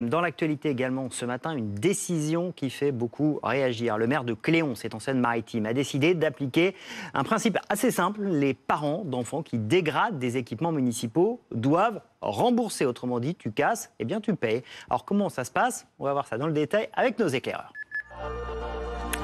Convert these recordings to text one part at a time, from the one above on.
Dans l'actualité également, ce matin, une décision qui fait beaucoup réagir. Le maire de Cléon, c'est en Seine-Maritime, a décidé d'appliquer un principe assez simple. Les parents d'enfants qui dégradent des équipements municipaux doivent rembourser. Autrement dit, tu casses, eh bien tu payes. Alors comment ça se passe? On va voir ça dans le détail avec nos éclaireurs.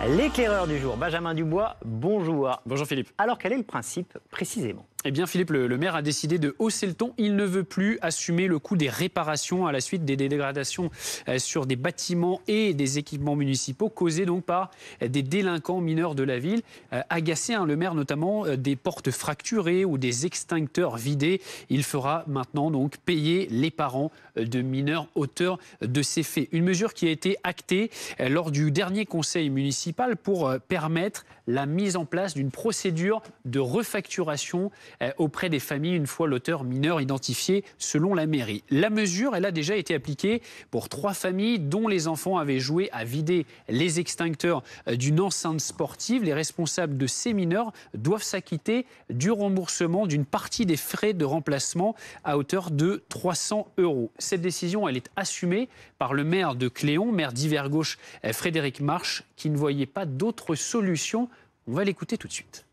L'éclaireur du jour, Benjamin Dubois, bonjour. Bonjour Philippe. Alors quel est le principe précisément? Eh bien Philippe, le maire a décidé de hausser le ton. Il ne veut plus assumer le coût des réparations à la suite des dégradations sur des bâtiments et des équipements municipaux causés donc par des délinquants mineurs de la ville. Agacé, le maire notamment des portes fracturées ou des extincteurs vidés. Il fera maintenant donc payer les parents de mineurs auteurs de ces faits. Une mesure qui a été actée lors du dernier conseil municipal pour permettre la mise en place d'une procédure de refacturation auprès des familles une fois l'auteur mineur identifié selon la mairie. La mesure, elle a déjà été appliquée pour 3 familles dont les enfants avaient joué à vider les extincteurs d'une enceinte sportive. Les responsables de ces mineurs doivent s'acquitter du remboursement d'une partie des frais de remplacement à hauteur de 300 €. Cette décision, elle est assumée par le maire de Cléon, maire d'hiver gauche Frédéric Marche, qui ne voyait pas d'autre solution. On va l'écouter tout de suite.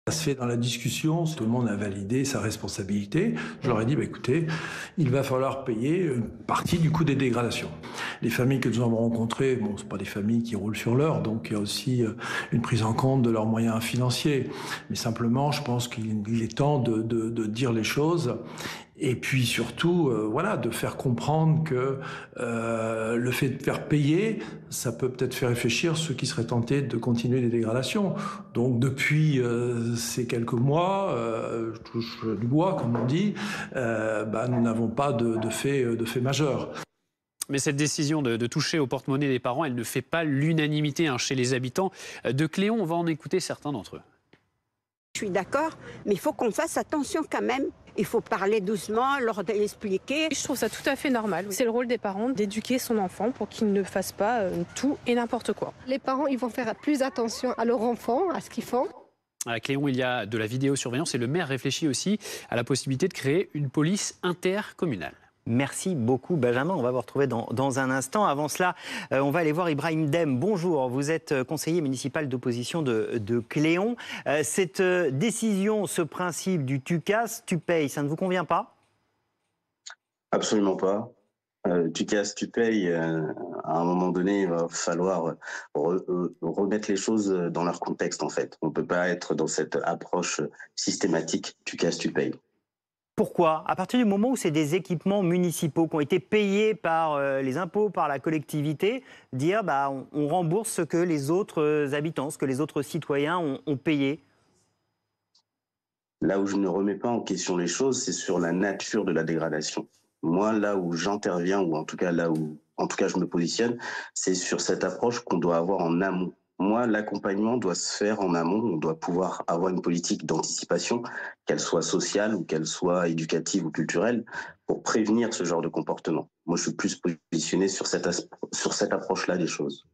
Ça se fait dans la discussion, tout le monde a validé sa responsabilité. Je leur ai dit, écoutez, il va falloir payer une partie du coût des dégradations. Les familles que nous avons rencontrées, ce ne sont pas des familles qui roulent sur l'or, donc il y a aussi une prise en compte de leurs moyens financiers. Mais simplement, je pense qu'il est temps de dire les choses. Et puis surtout, de faire comprendre que le fait de faire payer, ça peut peut-être faire réfléchir ceux qui seraient tentés de continuer les dégradations. Donc depuis ces quelques mois, je touche du bois, comme on dit, nous n'avons pas de fait majeur. Mais cette décision de toucher au porte-monnaie des parents, elle ne fait pas l'unanimité chez les habitants de Cléon. On va en écouter certains d'entre eux. Je suis d'accord, mais il faut qu'on fasse attention quand même. Il faut parler doucement, leur expliquer. Je trouve ça tout à fait normal. C'est le rôle des parents d'éduquer son enfant pour qu'il ne fasse pas tout et n'importe quoi. Les parents, ils vont faire plus attention à leurs enfants, à ce qu'ils font. À Cléon, il y a de la vidéosurveillance et le maire réfléchit aussi à la possibilité de créer une police intercommunale. Merci beaucoup Benjamin, on va vous retrouver dans un instant. Avant cela, on va aller voir Ibrahim Dem. Bonjour, vous êtes conseiller municipal d'opposition de Cléon. Cette décision, ce principe du tu casses, tu payes, ça ne vous convient pas? Absolument pas. Tu casses, tu payes. À un moment donné, il va falloir remettre les choses dans leur contexte en fait. On ne peut pas être dans cette approche systématique, tu casses, tu payes. Pourquoi? À partir du moment où c'est des équipements municipaux qui ont été payés par les impôts, par la collectivité, dire on rembourse ce que les autres habitants, ce que les autres citoyens ont payé. Là où je ne remets pas en question les choses, c'est sur la nature de la dégradation. Moi, là où j'interviens, ou en tout cas je me positionne, c'est sur cette approche qu'on doit avoir en amont. Moi, l'accompagnement doit se faire en amont. On doit pouvoir avoir une politique d'anticipation, qu'elle soit sociale ou qu'elle soit éducative ou culturelle, pour prévenir ce genre de comportement. Moi, je suis plus positionné sur cette approche-là des choses.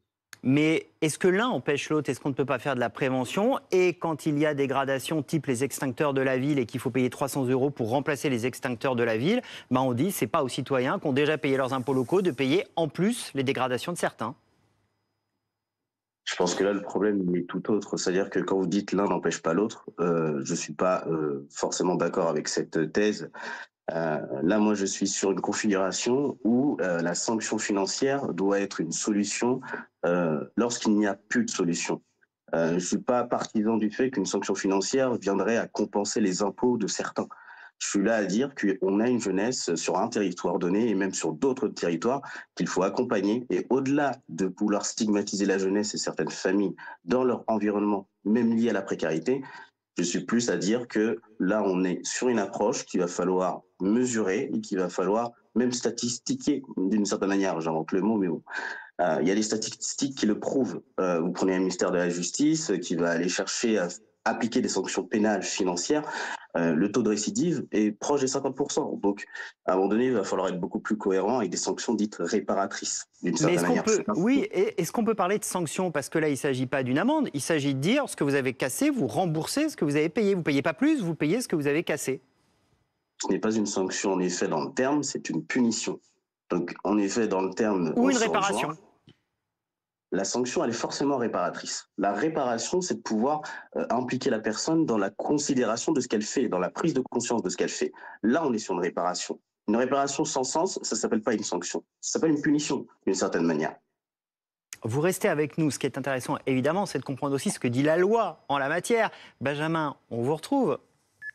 Mais est-ce que l'un empêche l'autre? Est-ce qu'on ne peut pas faire de la prévention? Et quand il y a des gradations type les extincteurs de la ville et qu'il faut payer 300 € pour remplacer les extincteurs de la ville, on dit c'est pas aux citoyens qui ont déjà payé leurs impôts locaux de payer en plus les dégradations de certains. Je pense que là, le problème il est tout autre. C'est-à-dire que quand vous dites l'un n'empêche pas l'autre, je ne suis pas forcément d'accord avec cette thèse. Là, moi, je suis sur une configuration où la sanction financière doit être une solution lorsqu'il n'y a plus de solution. Je ne suis pas partisan du fait qu'une sanction financière viendrait à compenser les impôts de certains. Je suis là à dire qu'on a une jeunesse sur un territoire donné et même sur d'autres territoires qu'il faut accompagner. Et au-delà de vouloir stigmatiser la jeunesse et certaines familles dans leur environnement, même lié à la précarité, je suis plus à dire que là, on est sur une approche qu'il va falloir mesurer et qu'il va falloir même statistiquer d'une certaine manière. J'invente le mot, mais bon. Il y a des statistiques qui le prouvent. Vous prenez un ministère de la Justice qui va aller chercher à appliquer des sanctions pénales financières. Le taux de récidive est proche des 50%. Donc, à un moment donné, il va falloir être beaucoup plus cohérent avec des sanctions dites réparatrices, d'une certaine manière. Est-ce qu'on peut parler de sanctions? Parce que là, il ne s'agit pas d'une amende. Il s'agit de dire ce que vous avez cassé, vous remboursez ce que vous avez payé. Vous ne payez pas plus, vous payez ce que vous avez cassé. Ce n'est pas une sanction, en effet, dans le terme, c'est une punition. Donc, en effet, dans le terme... Ou une réparation. La sanction, elle est forcément réparatrice. La réparation, c'est de pouvoir impliquer la personne dans la considération de ce qu'elle fait, dans la prise de conscience de ce qu'elle fait. Là, on est sur une réparation. Une réparation sans sens, ça ne s'appelle pas une sanction. Ça s'appelle une punition, d'une certaine manière. Vous restez avec nous. Ce qui est intéressant, évidemment, c'est de comprendre aussi ce que dit la loi en la matière. Benjamin, on vous retrouve.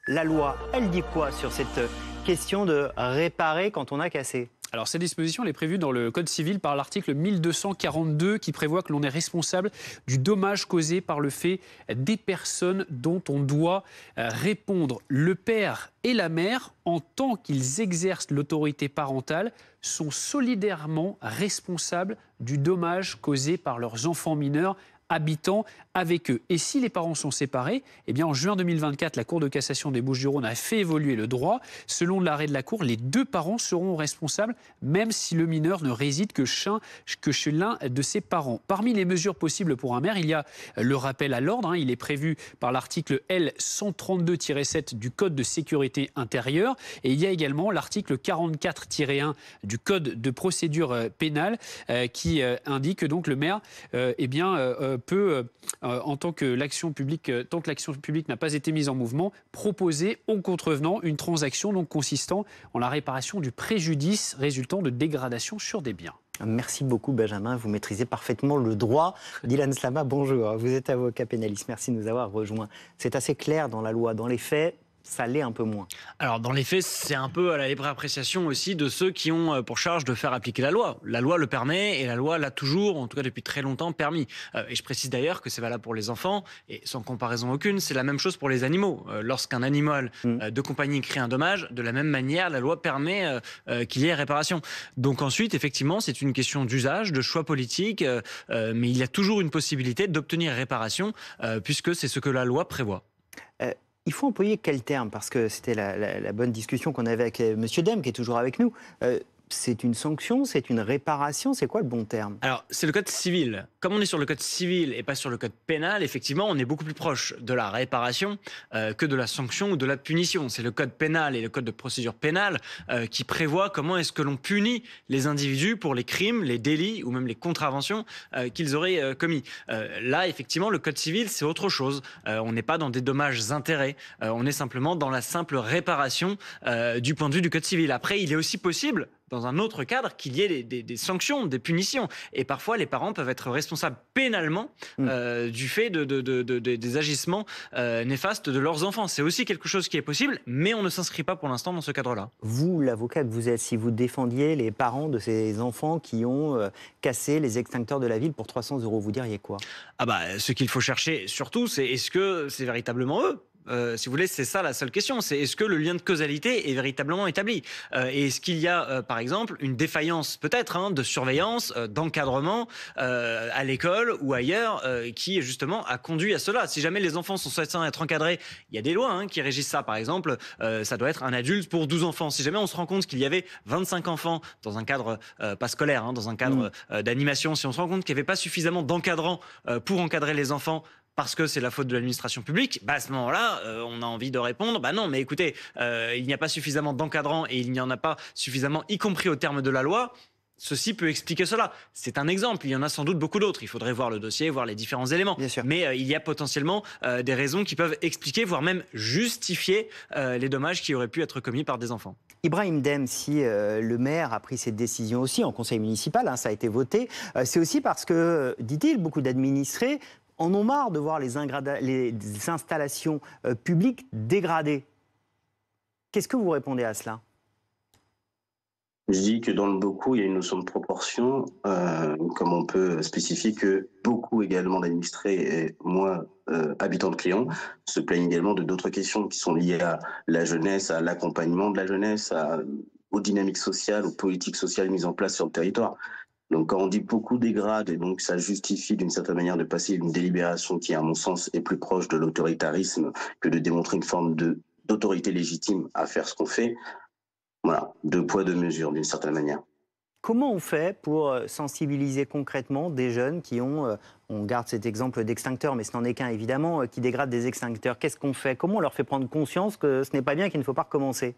La loi, elle dit quoi sur cette question de réparer quand on a cassé ? Alors, cette disposition elle est prévue dans le Code civil par l'article 1242 qui prévoit que l'on est responsable du dommage causé par le fait des personnes dont on doit répondre. Le père et la mère, en tant qu'ils exercent l'autorité parentale, sont solidairement responsables du dommage causé par leurs enfants mineurs habitant avec eux. Et si les parents sont séparés, eh bien en juin 2024, la Cour de cassation des Bouches-du-Rhône a fait évoluer le droit. Selon l'arrêt de la Cour, les deux parents seront responsables, même si le mineur ne réside que chez l'un de ses parents. Parmi les mesures possibles pour un maire, il y a le rappel à l'ordre. Il est prévu par l'article L132-7 du Code de sécurité intérieure. Et il y a également l'article 44-1 du Code de procédure pénale qui indique donc le maire peut, tant que l'action publique n'a pas été mise en mouvement, proposer aux contrevenants une transaction donc consistant en la réparation du préjudice résultant de dégradation sur des biens. Merci beaucoup Benjamin, vous maîtrisez parfaitement le droit. Dylan Slama, bonjour, vous êtes avocat pénaliste, merci de nous avoir rejoints. C'est assez clair dans la loi, dans les faits, ça l'est un peu moins. Alors, dans les faits, c'est un peu à la libre appréciation aussi de ceux qui ont pour charge de faire appliquer la loi. La loi le permet et la loi l'a toujours, en tout cas depuis très longtemps, permis. Et je précise d'ailleurs que c'est valable pour les enfants et sans comparaison aucune, c'est la même chose pour les animaux. Lorsqu'un animal de compagnie crée un dommage, de la même manière, la loi permet qu'il y ait réparation. Donc ensuite, effectivement, c'est une question d'usage, de choix politique, mais il y a toujours une possibilité d'obtenir réparation puisque c'est ce que la loi prévoit. Il faut employer quel terme? Parce que c'était la bonne discussion qu'on avait avec M. Dem, qui est toujours avec nous. C'est une sanction, c'est une réparation, c'est quoi le bon terme? Alors, c'est le code civil. Comme on est sur le code civil et pas sur le code pénal, effectivement, on est beaucoup plus proche de la réparation que de la sanction ou de la punition. C'est le code pénal et le code de procédure pénale qui prévoient comment est-ce que l'on punit les individus pour les crimes, les délits ou même les contraventions qu'ils auraient commis. Là, effectivement, le code civil, c'est autre chose. On n'est pas dans des dommages-intérêts. On est simplement dans la simple réparation du point de vue du code civil. Après, il est aussi possible dans un autre cadre, qu'il y ait des sanctions, des punitions. Et parfois, les parents peuvent être responsables pénalement du fait des agissements néfastes de leurs enfants. C'est aussi quelque chose qui est possible, mais on ne s'inscrit pas pour l'instant dans ce cadre-là. Vous, l'avocat que vous êtes, si vous défendiez les parents de ces enfants qui ont cassé les extincteurs de la ville pour 300 €, vous diriez quoi? Ce qu'il faut chercher surtout, c'est est-ce que c'est véritablement eux? Si vous voulez, c'est ça la seule question, c'est est-ce que le lien de causalité est véritablement établi et est-ce qu'il y a, par exemple, une défaillance peut-être de surveillance, d'encadrement à l'école ou ailleurs qui justement a conduit à cela. Si jamais les enfants sont censés être encadrés, il y a des lois qui régissent ça. Par exemple, ça doit être un adulte pour 12 enfants. Si jamais on se rend compte qu'il y avait 25 enfants dans un cadre pas scolaire, dans un cadre d'animation, si on se rend compte qu'il n'y avait pas suffisamment d'encadrants pour encadrer les enfants, parce que c'est la faute de l'administration publique, à ce moment-là, on a envie de répondre, non, mais écoutez, il n'y a pas suffisamment d'encadrants et il n'y en a pas suffisamment, y compris au terme de la loi. Ceci peut expliquer cela. C'est un exemple, il y en a sans doute beaucoup d'autres. Il faudrait voir le dossier, voir les différents éléments. Mais il y a potentiellement des raisons qui peuvent expliquer, voire même justifier les dommages qui auraient pu être commis par des enfants. Ibrahim Dem, si le maire a pris cette décision aussi en conseil municipal, ça a été voté, c'est aussi parce que, dit-il, beaucoup d'administrés en ont marre de voir les installations publiques dégradées. Qu'est-ce que vous répondez à cela? Je dis que dans le beaucoup, il y a une notion de proportion, comme on peut spécifier que beaucoup également d'administrés, et moi, habitant de Cléon, se plaignent également de d'autres questions qui sont liées à la jeunesse, à l'accompagnement de la jeunesse, aux dynamiques sociales, aux politiques sociales mises en place sur le territoire. Donc quand on dit beaucoup dégrade, et donc ça justifie d'une certaine manière de passer une délibération qui, à mon sens, est plus proche de l'autoritarisme que de démontrer une forme d'autorité légitime à faire ce qu'on fait. Voilà, deux poids, deux mesures d'une certaine manière. Comment on fait pour sensibiliser concrètement des jeunes qui ont, on garde cet exemple d'extincteur, mais ce n'en est qu'un évidemment, qui dégradent des extincteurs? Qu'est-ce qu'on fait? Comment on leur fait prendre conscience que ce n'est pas bien, qu'il ne faut pas recommencer?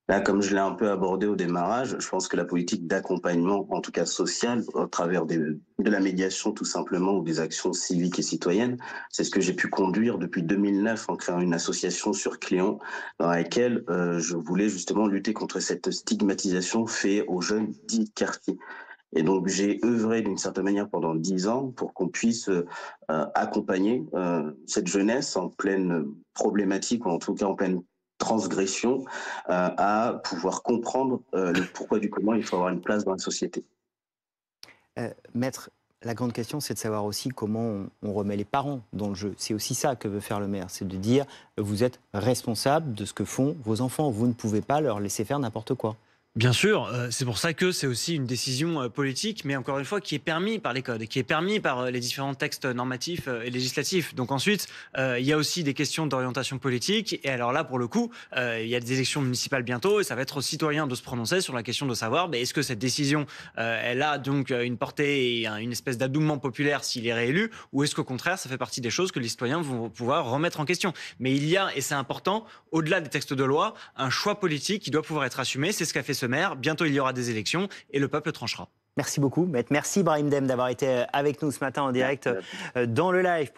Là, comme je l'ai un peu abordé au démarrage, je pense que la politique d'accompagnement, en tout cas sociale, au travers de la médiation tout simplement ou des actions civiques et citoyennes, c'est ce que j'ai pu conduire depuis 2009 en créant une association sur Cléon dans laquelle je voulais justement lutter contre cette stigmatisation faite aux jeunes dits de quartier. Et donc j'ai œuvré d'une certaine manière pendant 10 ans pour qu'on puisse accompagner cette jeunesse en pleine problématique, ou en tout cas en pleine transgression, à pouvoir comprendre le pourquoi du comment il faut avoir une place dans la société. Maître, la grande question, c'est de savoir aussi comment on remet les parents dans le jeu. C'est aussi ça que veut faire le maire, c'est de dire vous êtes responsable de ce que font vos enfants. Vous ne pouvez pas leur laisser faire n'importe quoi. Bien sûr, c'est pour ça que c'est aussi une décision politique, mais encore une fois qui est permis par les codes, qui est permis par les différents textes normatifs et législatifs. Donc ensuite, il y a aussi des questions d'orientation politique. Et alors là, pour le coup, il y a des élections municipales bientôt, et ça va être aux citoyens de se prononcer sur la question de savoir, est-ce que cette décision, elle a donc une portée et une espèce d'adoubement populaire s'il est réélu, ou est-ce qu'au contraire, ça fait partie des choses que les citoyens vont pouvoir remettre en question. Mais il y a, et c'est important, au-delà des textes de loi, un choix politique qui doit pouvoir être assumé. C'est ce qu'a fait ce maire. Bientôt, il y aura des élections et le peuple tranchera. Merci beaucoup, maître. Merci Brahim Dem d'avoir été avec nous ce matin en direct dans le live.